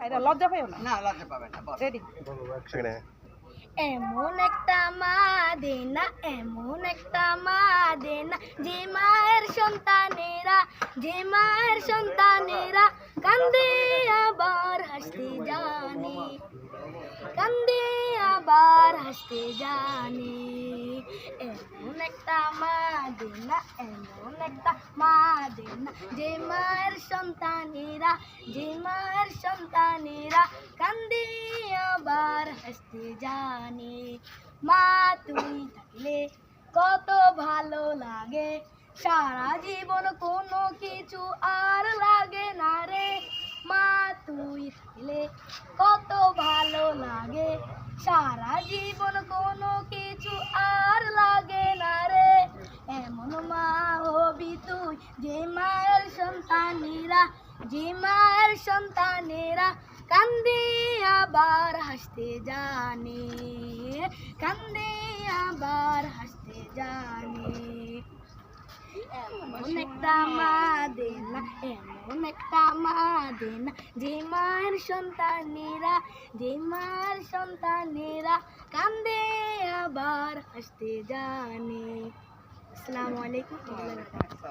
এটা লজ্জা পাইও না। না লজ্জা পাবে না। বল। রেডি। এমন একটা মা দে না, এমন একটা মা দে না, যে মায়ের সন্তানেরা কান্দে আবার হাসতে জানে, কান্দে আবার হাসতে জানে। এমন একটা মা দে না, এমন একটা মা দে না, যে মায়ের সন্তানেরা কান্দে আবার হাসতে জানে। মা তুই থাকলে কত ভালো লাগে, সারা জীবন কোনো কিছু আর লাগে না রে। মা তুই থাকলে কত ভালো লাগে, সারা জীবন কোনো কিছু আর লাগে না রে। এমন মা হবি তুই যে মায়ের সন্তানেরা কান্দে আবার হাসতে জানে, কান্দে আবার হাসতে জানে। এমন একটা মা দে না, এমন একটা মা দে না, যে মায়ের সন্তানেরা কান্দে আবার হাসতে জানে। আসসালামু আলাইকুম।